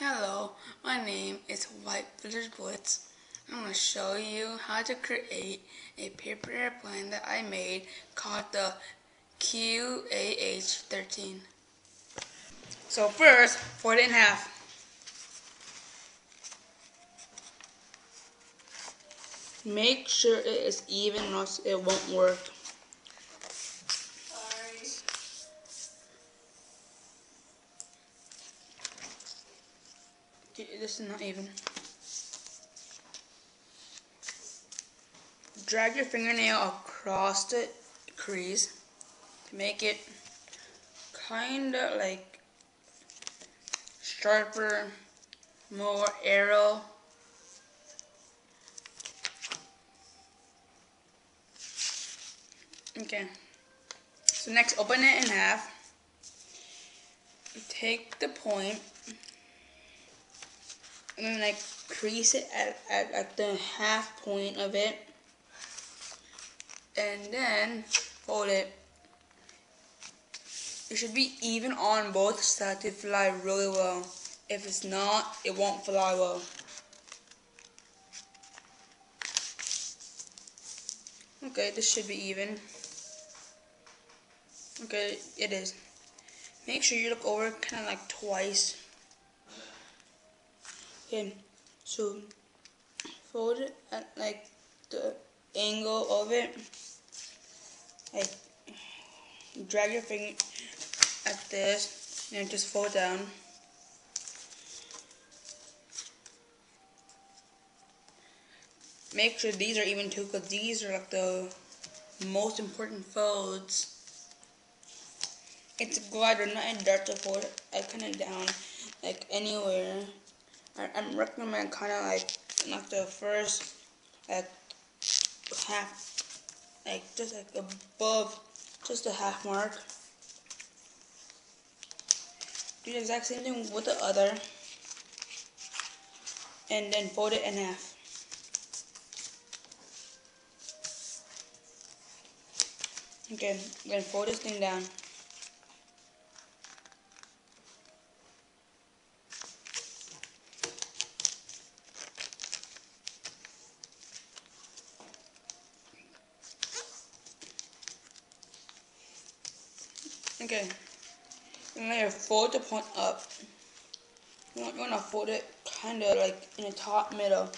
Hello, my name is White Village Blitz. I'm going to show you how to create a paper airplane that I made called the QAH-13. So first, fold it in half. Make sure it is even or else it won't work. This is not even. Drag your fingernail across the crease to make it kinda like sharper, more arrow. Okay. So next, open it in half. Take the point and then like crease it at the half point of it, and then fold it. It should be even on both sides to fly really well. If it's not, it won't fly well. Okay, this should be even. Okay, it is. Make sure you look over kind of like twice. Okay, so fold it at like the angle of it. Like drag your finger at this and just fold down. Make sure these are even too, because these are like the most important folds. It's a glider, not a dart to fold it. I kind of down like anywhere. I'm recommend kind of like not the first like half, like just like above just the half mark. Do the exact same thing with the other, and then fold it in half. Okay, then fold this thing down. Okay, and then fold the point up. You want to fold it kind of like in the top middle.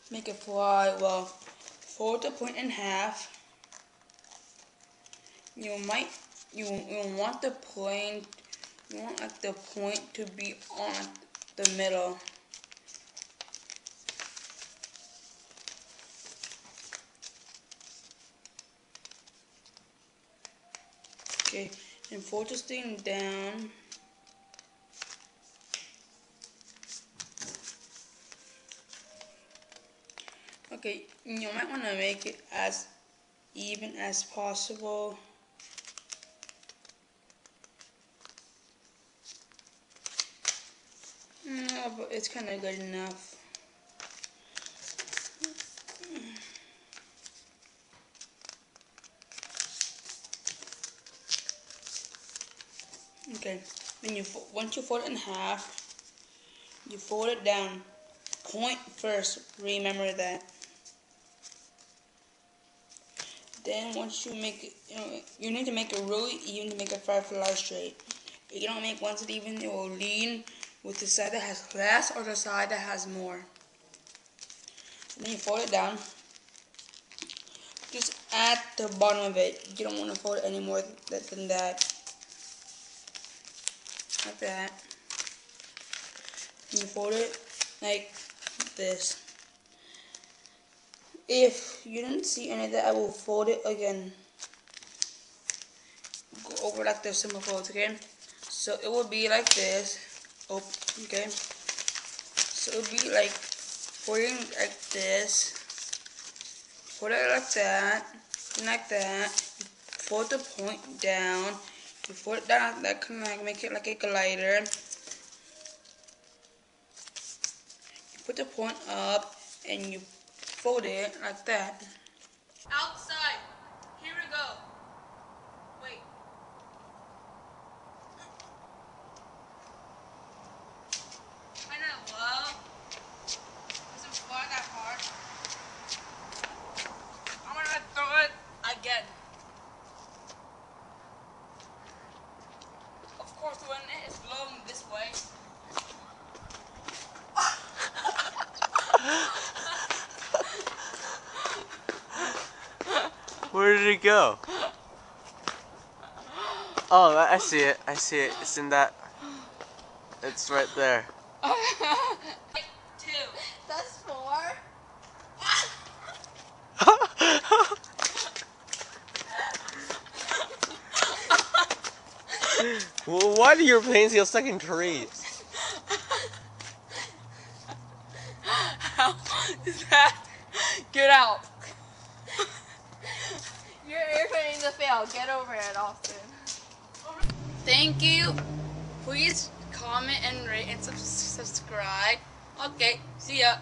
Make it fly well. Fold the point in half. You want the point. You want like the point to be on the middle. Okay, and fold this thing down. Okay, you might want to make it as even as possible. No, but it's kind of good enough. Okay, then once you fold it in half, you fold it down. Point first, remember that. Then once you make it, you need to make it really even to make it fly straight. If you don't make once it even, it will lean with the side that has less or the side that has more. And then you fold it down. Just at the bottom of it. You don't want to fold it any more than that. Like that. And you fold it like this. If you didn't see any of that, I will fold it again. Go over like the simple folds, okay? So it will be like this. Oh, okay. So it will be like folding like this. Fold it like that, and like that. You fold the point down. You fold it down like that, kind of like make it like a glider. You put the point up, and you fold it like that. Outside. Here we go. Wait. fourth one is blowing this way. Where did it go? Oh, I see it. I see it. It's in that. It's right there. 2. That's 4. Well, why do your planes get stuck in trees? How is that? Get out. Your airplane needs to fail. Get over it, Austin. Thank you. Please comment and rate and subscribe. Okay, see ya.